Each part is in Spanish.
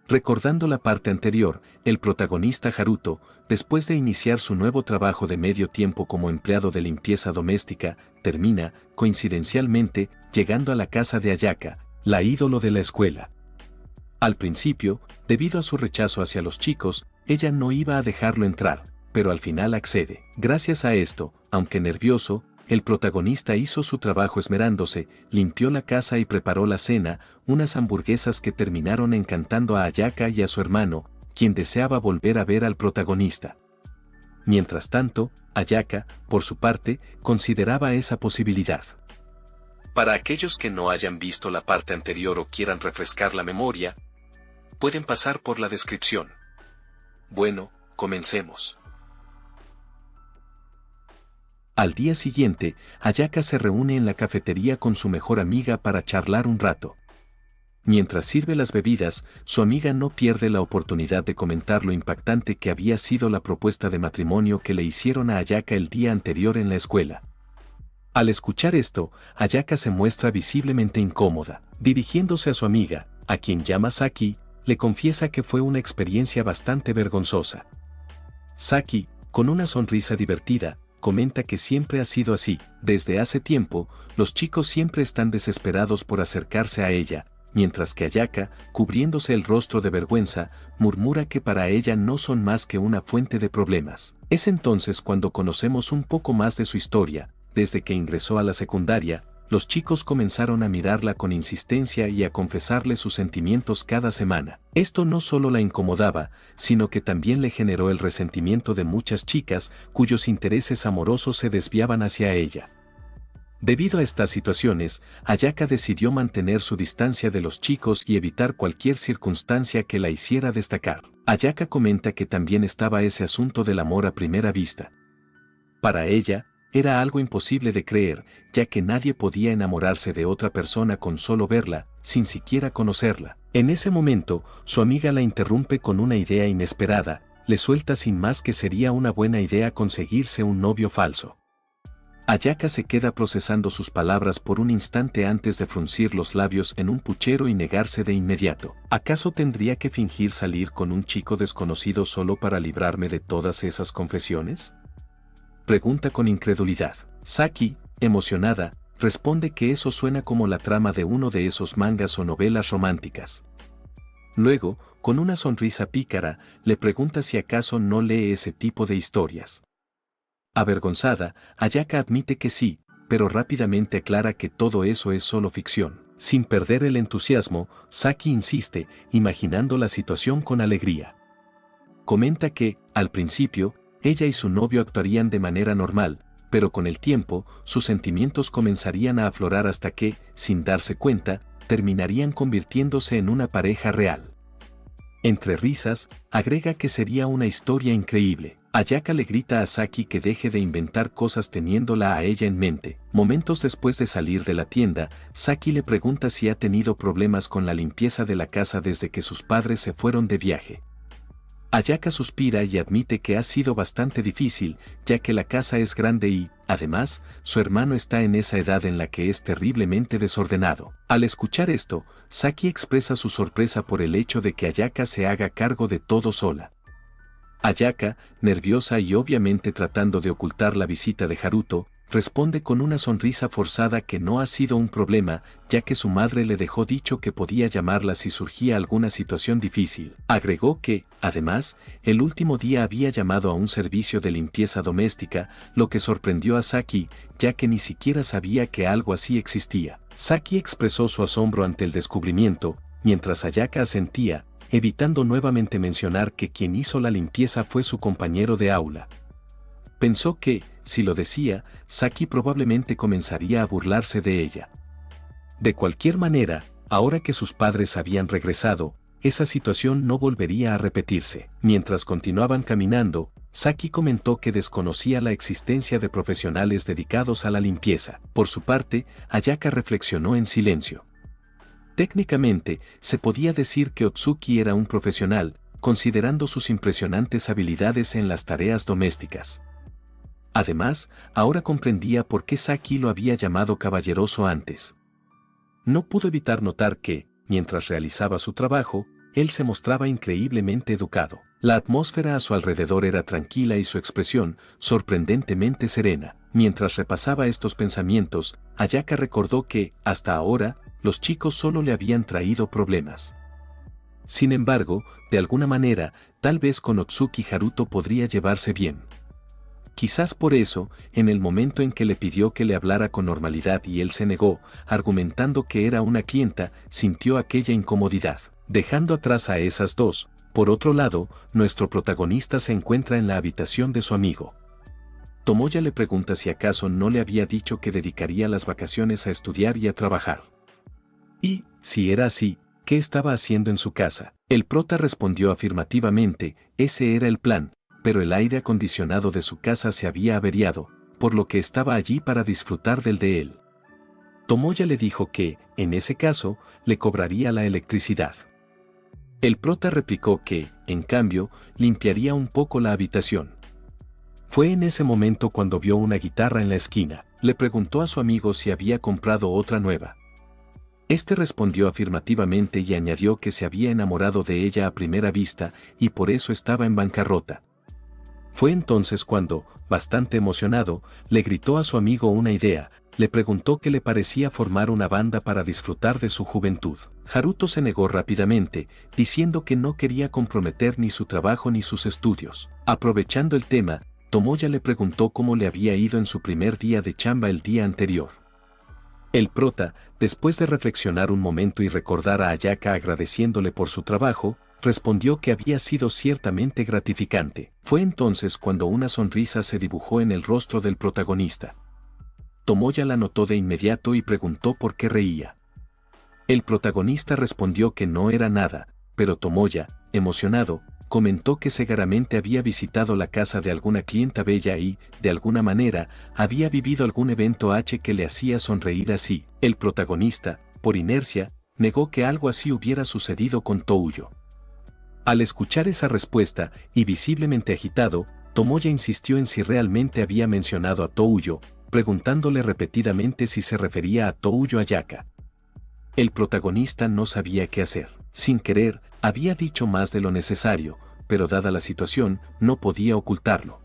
Recordando la parte anterior, el protagonista Haruto, después de iniciar su nuevo trabajo de medio tiempo como empleado de limpieza doméstica, termina, coincidencialmente, llegando a la casa de Ayaka, la ídolo de la escuela. Al principio, debido a su rechazo hacia los chicos, ella no iba a dejarlo entrar, pero al final accede. Gracias a esto, aunque nervioso, el protagonista hizo su trabajo esmerándose, limpió la casa y preparó la cena, unas hamburguesas que terminaron encantando a Ayaka y a su hermano, quien deseaba volver a ver al protagonista. Mientras tanto, Ayaka, por su parte, consideraba esa posibilidad. Para aquellos que no hayan visto la parte anterior o quieran refrescar la memoria, pueden pasar por la descripción. Bueno, comencemos. Al día siguiente, Ayaka se reúne en la cafetería con su mejor amiga para charlar un rato. Mientras sirve las bebidas, su amiga no pierde la oportunidad de comentar lo impactante que había sido la propuesta de matrimonio que le hicieron a Ayaka el día anterior en la escuela. Al escuchar esto, Ayaka se muestra visiblemente incómoda. Dirigiéndose a su amiga, a quien llama Saki, le confiesa que fue una experiencia bastante vergonzosa. Saki, con una sonrisa divertida, comenta que siempre ha sido así. Desde hace tiempo, los chicos siempre están desesperados por acercarse a ella, mientras que Ayaka, cubriéndose el rostro de vergüenza, murmura que para ella no son más que una fuente de problemas. Es entonces cuando conocemos un poco más de su historia. Desde que ingresó a la secundaria, los chicos comenzaron a mirarla con insistencia y a confesarle sus sentimientos cada semana. Esto no solo la incomodaba, sino que también le generó el resentimiento de muchas chicas cuyos intereses amorosos se desviaban hacia ella. Debido a estas situaciones, Ayaka decidió mantener su distancia de los chicos y evitar cualquier circunstancia que la hiciera destacar. Ayaka comenta que también estaba ese asunto del amor a primera vista. Para ella, era algo imposible de creer, ya que nadie podía enamorarse de otra persona con solo verla, sin siquiera conocerla. En ese momento, su amiga la interrumpe con una idea inesperada, le suelta sin más que sería una buena idea conseguirse un novio falso. Ayaka se queda procesando sus palabras por un instante antes de fruncir los labios en un puchero y negarse de inmediato. ¿Acaso tendría que fingir salir con un chico desconocido solo para librarme de todas esas confesiones? Pregunta con incredulidad. Saki, emocionada, responde que eso suena como la trama de uno de esos mangas o novelas románticas. Luego, con una sonrisa pícara, le pregunta si acaso no lee ese tipo de historias. Avergonzada, Ayaka admite que sí, pero rápidamente aclara que todo eso es solo ficción. Sin perder el entusiasmo, Saki insiste, imaginando la situación con alegría. Comenta que, al principio, ella y su novio actuarían de manera normal, pero con el tiempo, sus sentimientos comenzarían a aflorar hasta que, sin darse cuenta, terminarían convirtiéndose en una pareja real. Entre risas, agrega que sería una historia increíble. Ayaka le grita a Saki que deje de inventar cosas teniéndola a ella en mente. Momentos después de salir de la tienda, Saki le pregunta si ha tenido problemas con la limpieza de la casa desde que sus padres se fueron de viaje. Ayaka suspira y admite que ha sido bastante difícil, ya que la casa es grande y, además, su hermano está en esa edad en la que es terriblemente desordenado. Al escuchar esto, Saki expresa su sorpresa por el hecho de que Ayaka se haga cargo de todo sola. Ayaka, nerviosa y obviamente tratando de ocultar la visita de Haruto, responde con una sonrisa forzada que no ha sido un problema, ya que su madre le dejó dicho que podía llamarla si surgía alguna situación difícil. Agregó que, además, el último día había llamado a un servicio de limpieza doméstica, lo que sorprendió a Saki, ya que ni siquiera sabía que algo así existía. Saki expresó su asombro ante el descubrimiento, mientras Ayaka asentía, evitando nuevamente mencionar que quien hizo la limpieza fue su compañero de aula. Pensó que, si lo decía, Saki probablemente comenzaría a burlarse de ella. De cualquier manera, ahora que sus padres habían regresado, esa situación no volvería a repetirse. Mientras continuaban caminando, Saki comentó que desconocía la existencia de profesionales dedicados a la limpieza. Por su parte, Ayaka reflexionó en silencio. Técnicamente, se podía decir que Otsuki era un profesional, considerando sus impresionantes habilidades en las tareas domésticas. Además, ahora comprendía por qué Saki lo había llamado caballeroso antes. No pudo evitar notar que, mientras realizaba su trabajo, él se mostraba increíblemente educado. La atmósfera a su alrededor era tranquila y su expresión, sorprendentemente serena. Mientras repasaba estos pensamientos, Ayaka recordó que, hasta ahora, los chicos solo le habían traído problemas. Sin embargo, de alguna manera, tal vez con Otsuki Haruto podría llevarse bien. Quizás por eso, en el momento en que le pidió que le hablara con normalidad y él se negó, argumentando que era una clienta, sintió aquella incomodidad. Dejando atrás a esas dos, por otro lado, nuestro protagonista se encuentra en la habitación de su amigo. Tomoya le pregunta si acaso no le había dicho que dedicaría las vacaciones a estudiar y a trabajar. Y, si era así, ¿qué estaba haciendo en su casa? El prota respondió afirmativamente, ese era el plan, pero el aire acondicionado de su casa se había averiado, por lo que estaba allí para disfrutar del de él. Tomoya le dijo que, en ese caso, le cobraría la electricidad. El prota replicó que, en cambio, limpiaría un poco la habitación. Fue en ese momento cuando vio una guitarra en la esquina. Le preguntó a su amigo si había comprado otra nueva. Este respondió afirmativamente y añadió que se había enamorado de ella a primera vista y por eso estaba en bancarrota. Fue entonces cuando, bastante emocionado, le gritó a su amigo una idea. Le preguntó qué le parecía formar una banda para disfrutar de su juventud. Haruto se negó rápidamente, diciendo que no quería comprometer ni su trabajo ni sus estudios. Aprovechando el tema, Tomoya le preguntó cómo le había ido en su primer día de chamba el día anterior. El prota, después de reflexionar un momento y recordar a Ayaka agradeciéndole por su trabajo, respondió que había sido ciertamente gratificante. Fue entonces cuando una sonrisa se dibujó en el rostro del protagonista. Tomoya la notó de inmediato y preguntó por qué reía. El protagonista respondió que no era nada, pero Tomoya, emocionado, comentó que seguramente había visitado la casa de alguna clienta bella y, de alguna manera, había vivido algún evento que le hacía sonreír así. El protagonista, por inercia, negó que algo así hubiera sucedido con Touyo. Al escuchar esa respuesta, y visiblemente agitado, Tomoya insistió en si realmente había mencionado a Touyo, preguntándole repetidamente si se refería a Touyo Ayaka. El protagonista no sabía qué hacer. Sin querer, había dicho más de lo necesario, pero dada la situación, no podía ocultarlo.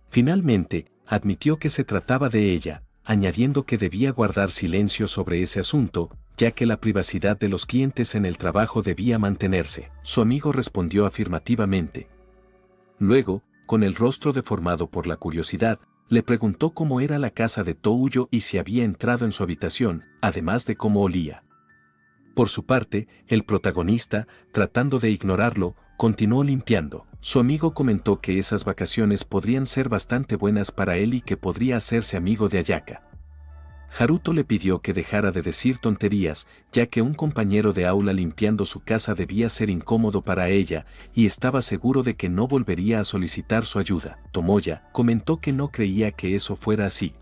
Finalmente, admitió que se trataba de ella, añadiendo que debía guardar silencio sobre ese asunto, ya que la privacidad de los clientes en el trabajo debía mantenerse. Su amigo respondió afirmativamente. Luego, con el rostro deformado por la curiosidad, le preguntó cómo era la casa de Touyo y si había entrado en su habitación, además de cómo olía. Por su parte, el protagonista, tratando de ignorarlo, continuó limpiando. Su amigo comentó que esas vacaciones podrían ser bastante buenas para él y que podría hacerse amigo de Ayaka. Haruto le pidió que dejara de decir tonterías, ya que un compañero de aula limpiando su casa debía ser incómodo para ella, y estaba seguro de que no volvería a solicitar su ayuda. Tomoya comentó que no creía que eso fuera así.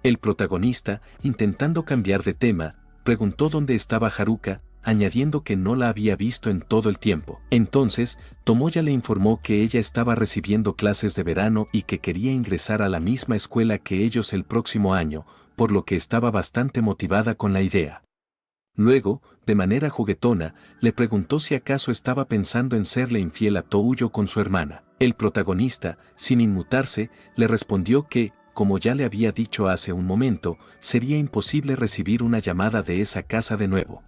El protagonista, intentando cambiar de tema, preguntó dónde estaba Haruka, añadiendo que no la había visto en todo el tiempo. Entonces, Tomoya le informó que ella estaba recibiendo clases de verano y que quería ingresar a la misma escuela que ellos el próximo año, por lo que estaba bastante motivada con la idea. Luego, de manera juguetona, le preguntó si acaso estaba pensando en serle infiel a Touyo con su hermana. El protagonista, sin inmutarse, le respondió que, como ya le había dicho hace un momento, sería imposible recibir una llamada de esa casa de nuevo.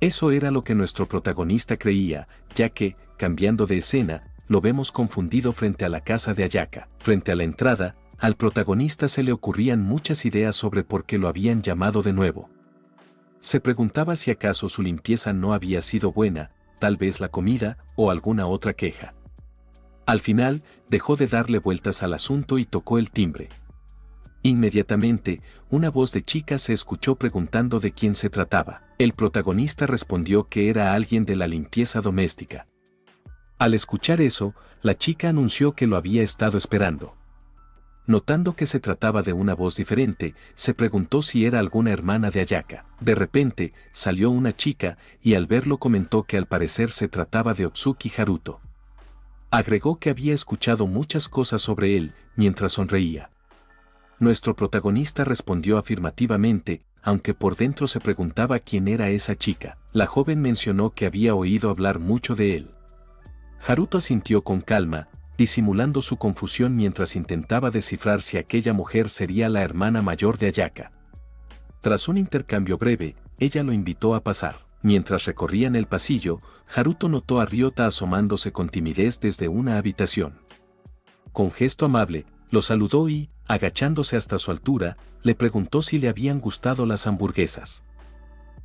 Eso era lo que nuestro protagonista creía, ya que, cambiando de escena, lo vemos confundido frente a la casa de Ayaka. Frente a la entrada, al protagonista se le ocurrían muchas ideas sobre por qué lo habían llamado de nuevo. Se preguntaba si acaso su limpieza no había sido buena, tal vez la comida o alguna otra queja. Al final, dejó de darle vueltas al asunto y tocó el timbre. Inmediatamente, una voz de chica se escuchó preguntando de quién se trataba. El protagonista respondió que era alguien de la limpieza doméstica. Al escuchar eso, la chica anunció que lo había estado esperando. Notando que se trataba de una voz diferente, se preguntó si era alguna hermana de Ayaka. De repente, salió una chica, y al verlo comentó que al parecer se trataba de Otsuki Haruto. Agregó que había escuchado muchas cosas sobre él, mientras sonreía. Nuestro protagonista respondió afirmativamente, aunque por dentro se preguntaba quién era esa chica. La joven mencionó que había oído hablar mucho de él. Haruto asintió con calma, disimulando su confusión mientras intentaba descifrar si aquella mujer sería la hermana mayor de Ayaka. Tras un intercambio breve, ella lo invitó a pasar. Mientras recorrían el pasillo, Haruto notó a Ryota asomándose con timidez desde una habitación. Con gesto amable, lo saludó y, agachándose hasta su altura, le preguntó si le habían gustado las hamburguesas.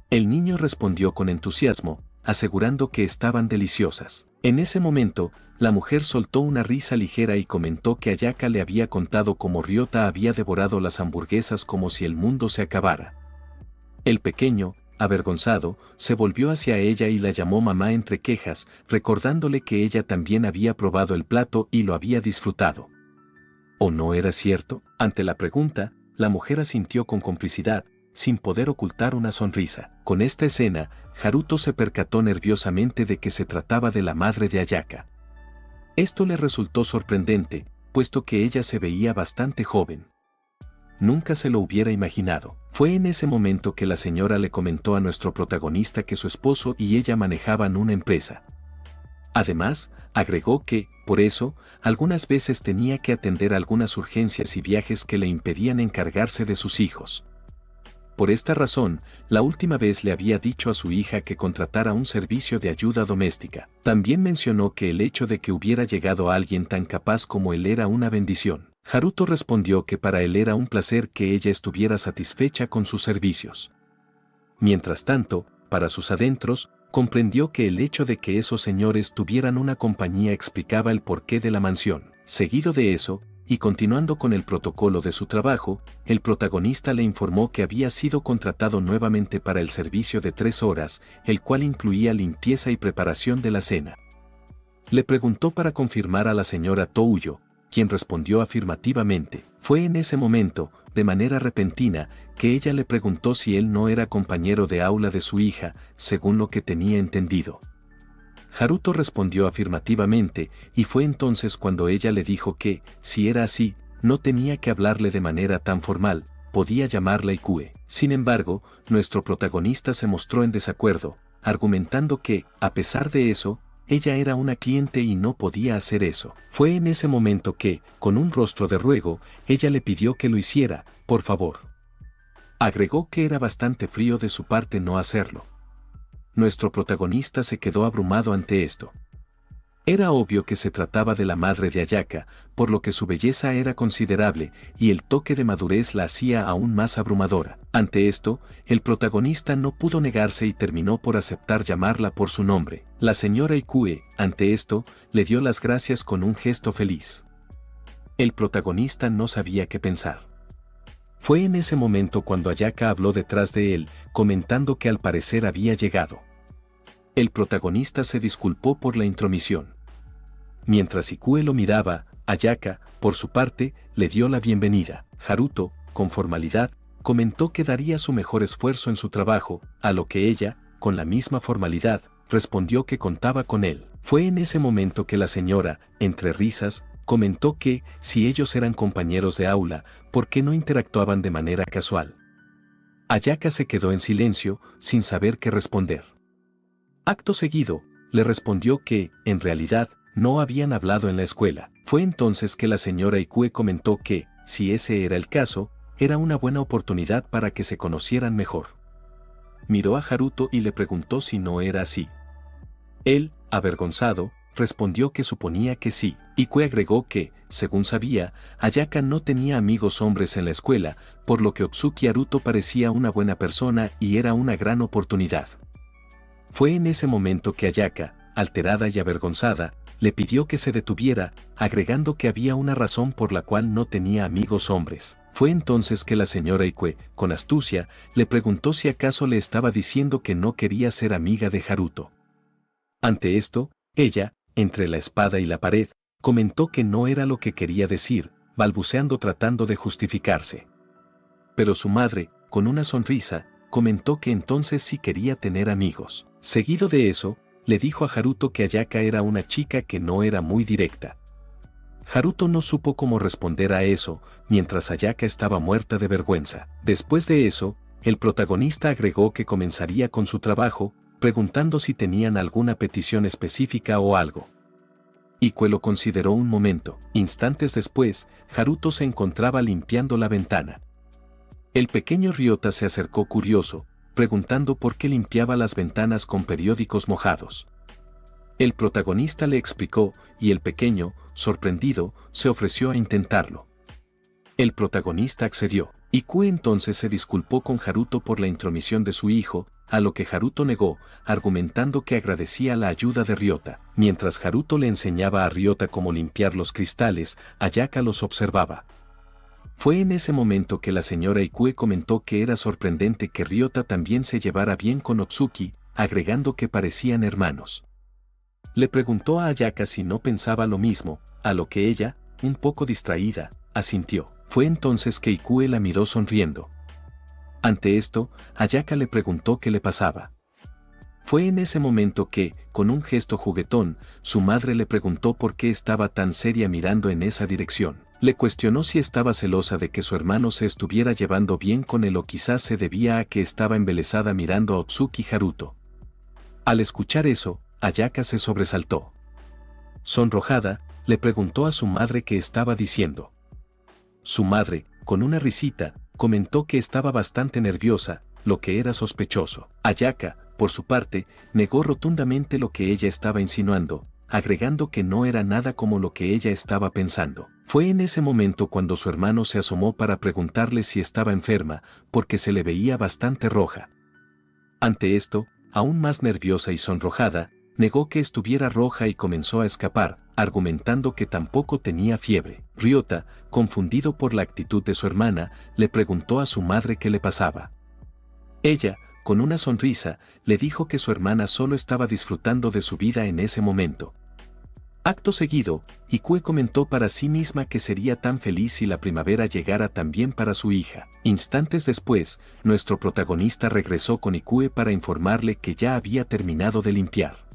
El niño respondió con entusiasmo, asegurando que estaban deliciosas. En ese momento, la mujer soltó una risa ligera y comentó que Ayaka le había contado cómo Ryota había devorado las hamburguesas como si el mundo se acabara. El pequeño, avergonzado, se volvió hacia ella y la llamó mamá entre quejas, recordándole que ella también había probado el plato y lo había disfrutado. ¿O no era cierto? Ante la pregunta, la mujer asintió con complicidad, sin poder ocultar una sonrisa. Con esta escena, Haruto se percató nerviosamente de que se trataba de la madre de Ayaka. Esto le resultó sorprendente, puesto que ella se veía bastante joven. Nunca se lo hubiera imaginado. Fue en ese momento que la señora le comentó a nuestro protagonista que su esposo y ella manejaban una empresa. Además, agregó que, por eso, algunas veces tenía que atender algunas urgencias y viajes que le impedían encargarse de sus hijos. Por esta razón, la última vez le había dicho a su hija que contratara un servicio de ayuda doméstica. También mencionó que el hecho de que hubiera llegado alguien tan capaz como él era una bendición. Haruto respondió que para él era un placer que ella estuviera satisfecha con sus servicios. Mientras tanto, para sus adentros, comprendió que el hecho de que esos señores tuvieran una compañía explicaba el porqué de la mansión. Seguido de eso, y continuando con el protocolo de su trabajo, el protagonista le informó que había sido contratado nuevamente para el servicio de 3 horas, el cual incluía limpieza y preparación de la cena. Le preguntó para confirmar a la señora Touyo, quien respondió afirmativamente. Fue en ese momento, de manera repentina, que ella le preguntó si él no era compañero de aula de su hija, según lo que tenía entendido. Haruto respondió afirmativamente, y fue entonces cuando ella le dijo que, si era así, no tenía que hablarle de manera tan formal, podía llamarla Ikue. Sin embargo, nuestro protagonista se mostró en desacuerdo, argumentando que, a pesar de eso, ella era una cliente y no podía hacer eso. Fue en ese momento que, con un rostro de ruego, ella le pidió que lo hiciera, por favor. Agregó que era bastante frío de su parte no hacerlo. Nuestro protagonista se quedó abrumado ante esto. Era obvio que se trataba de la madre de Ayaka, por lo que su belleza era considerable, y el toque de madurez la hacía aún más abrumadora. Ante esto, el protagonista no pudo negarse y terminó por aceptar llamarla por su nombre. La señora Ikue, ante esto, le dio las gracias con un gesto feliz. El protagonista no sabía qué pensar. Fue en ese momento cuando Ayaka habló detrás de él, comentando que al parecer había llegado. El protagonista se disculpó por la intromisión. Mientras Ikue lo miraba, Ayaka, por su parte, le dio la bienvenida. Haruto, con formalidad, comentó que daría su mejor esfuerzo en su trabajo, a lo que ella, con la misma formalidad, respondió que contaba con él. Fue en ese momento que la señora, entre risas, comentó que, si ellos eran compañeros de aula, ¿por qué no interactuaban de manera casual? Ayaka se quedó en silencio, sin saber qué responder. Acto seguido, le respondió que, en realidad, no habían hablado en la escuela. Fue entonces que la señora Ikue comentó que, si ese era el caso, era una buena oportunidad para que se conocieran mejor. Miró a Haruto y le preguntó si no era así. Él, avergonzado, respondió que suponía que sí. Ikue agregó que, según sabía, Ayaka no tenía amigos hombres en la escuela, por lo que Otsuki Haruto parecía una buena persona y era una gran oportunidad. Fue en ese momento que Ayaka, alterada y avergonzada, le pidió que se detuviera, agregando que había una razón por la cual no tenía amigos hombres. Fue entonces que la señora Ikue, con astucia, le preguntó si acaso le estaba diciendo que no quería ser amiga de Haruto. Ante esto, ella, entre la espada y la pared, comentó que no era lo que quería decir, balbuceando tratando de justificarse. Pero su madre, con una sonrisa, comentó que entonces sí quería tener amigos. Seguido de eso, le dijo a Haruto que Ayaka era una chica que no era muy directa. Haruto no supo cómo responder a eso, mientras Ayaka estaba muerta de vergüenza. Después de eso, El protagonista agregó que comenzaría con su trabajo, preguntando si tenían alguna petición específica o algo. Ikue lo consideró un momento. Instantes después, Haruto se encontraba limpiando la ventana. El pequeño Ryota se acercó curioso, preguntando por qué limpiaba las ventanas con periódicos mojados. El protagonista le explicó, y el pequeño, sorprendido, se ofreció a intentarlo. El protagonista accedió. Ikue entonces se disculpó con Haruto por la intromisión de su hijo, a lo que Haruto negó, argumentando que agradecía la ayuda de Ryota. Mientras Haruto le enseñaba a Ryota cómo limpiar los cristales, Ayaka los observaba. Fue en ese momento que la señora Ikue comentó que era sorprendente que Ryota también se llevara bien con Otsuki, agregando que parecían hermanos. Le preguntó a Ayaka si no pensaba lo mismo, a lo que ella, un poco distraída, asintió. Fue entonces que Ikue la miró sonriendo. Ante esto, Ayaka le preguntó qué le pasaba. Fue en ese momento que, con un gesto juguetón, su madre le preguntó por qué estaba tan seria mirando en esa dirección. Le cuestionó si estaba celosa de que su hermano se estuviera llevando bien con él o quizás se debía a que estaba embelesada mirando a Otsuki Haruto. Al escuchar eso, Ayaka se sobresaltó. Sonrojada, le preguntó a su madre qué estaba diciendo. Su madre, con una risita, comentó que estaba bastante nerviosa, lo que era sospechoso. Ayaka, por su parte, negó rotundamente lo que ella estaba insinuando, agregando que no era nada como lo que ella estaba pensando. Fue en ese momento cuando su hermano se asomó para preguntarle si estaba enferma, porque se le veía bastante roja. Ante esto, aún más nerviosa y sonrojada, negó que estuviera roja y comenzó a escapar, argumentando que tampoco tenía fiebre. Ryota, confundido por la actitud de su hermana, le preguntó a su madre qué le pasaba. Ella, con una sonrisa, le dijo que su hermana solo estaba disfrutando de su vida en ese momento. Acto seguido, Ikue comentó para sí misma que sería tan feliz si la primavera llegara también para su hija. Instantes después, nuestro protagonista regresó con Ikue para informarle que ya había terminado de limpiar.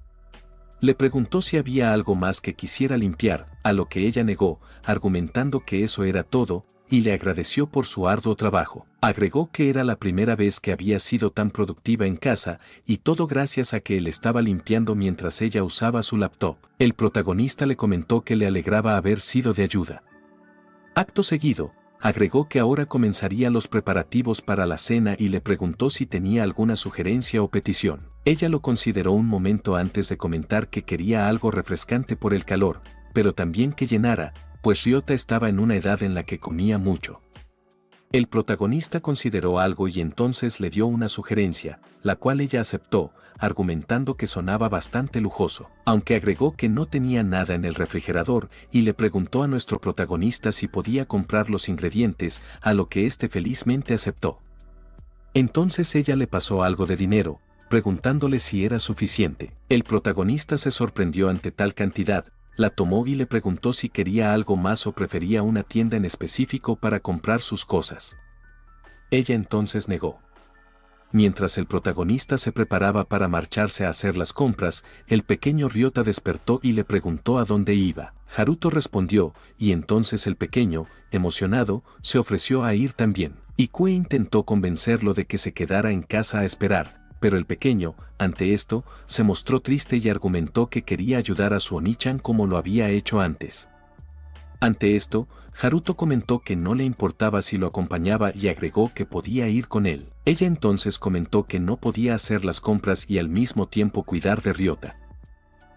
Le preguntó si había algo más que quisiera limpiar, a lo que ella negó, argumentando que eso era todo, y le agradeció por su arduo trabajo. Agregó que era la primera vez que había sido tan productiva en casa, y todo gracias a que él estaba limpiando mientras ella usaba su laptop. El protagonista le comentó que le alegraba haber sido de ayuda. Acto seguido, agregó que ahora comenzarían los preparativos para la cena y le preguntó si tenía alguna sugerencia o petición. Ella lo consideró un momento antes de comentar que quería algo refrescante por el calor, pero también que llenara, pues Ryota estaba en una edad en la que comía mucho. El protagonista consideró algo y entonces le dio una sugerencia, la cual ella aceptó, argumentando que sonaba bastante lujoso, aunque agregó que no tenía nada en el refrigerador y le preguntó a nuestro protagonista si podía comprar los ingredientes, a lo que éste felizmente aceptó. Entonces ella le pasó algo de dinero, preguntándole si era suficiente. El protagonista se sorprendió ante tal cantidad, la tomó y le preguntó si quería algo más o prefería una tienda en específico para comprar sus cosas. Ella entonces negó. Mientras el protagonista se preparaba para marcharse a hacer las compras, el pequeño Ryota despertó y le preguntó a dónde iba. Haruto respondió, y entonces el pequeño, emocionado, se ofreció a ir también. Ikue intentó convencerlo de que se quedara en casa a esperar, pero el pequeño, ante esto, se mostró triste y argumentó que quería ayudar a su Oni-chan como lo había hecho antes. Ante esto, Haruto comentó que no le importaba si lo acompañaba y agregó que podía ir con él. Ella entonces comentó que no podía hacer las compras y al mismo tiempo cuidar de Ryota.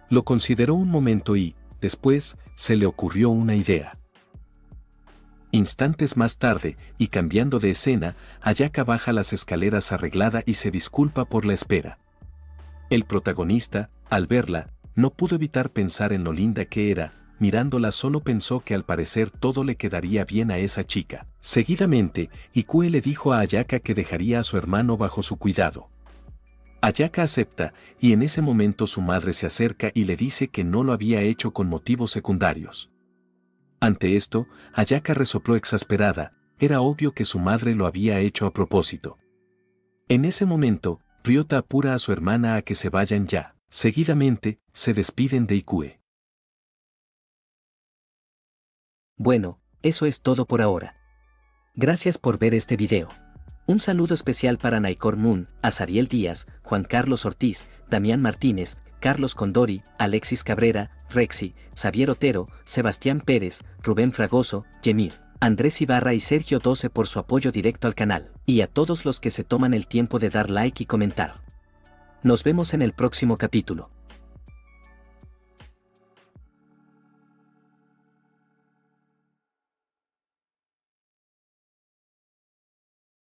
Lo consideró un momento y, después, se le ocurrió una idea. Instantes más tarde, y cambiando de escena, Ayaka baja las escaleras arreglada y se disculpa por la espera. El protagonista, al verla, no pudo evitar pensar en lo linda que era, mirándola solo pensó que al parecer todo le quedaría bien a esa chica. Seguidamente, Ikue le dijo a Ayaka que dejaría a su hermano bajo su cuidado. Ayaka acepta, y en ese momento su madre se acerca y le dice que no lo había hecho con motivos secundarios. Ante esto, Ayaka resopló exasperada, era obvio que su madre lo había hecho a propósito. En ese momento, Ryota apura a su hermana a que se vayan ya. Seguidamente, se despiden de Ikue. Bueno, eso es todo por ahora. Gracias por ver este video. Un saludo especial para Naicor Moon, Azariel Díaz, Juan Carlos Ortiz, Damián Martínez, Carlos Condori, Alexis Cabrera, Rexy, Xavier Otero, Sebastián Pérez, Rubén Fragoso, Yemir, Andrés Ibarra y Sergio 12 por su apoyo directo al canal, y a todos los que se toman el tiempo de dar like y comentar. Nos vemos en el próximo capítulo.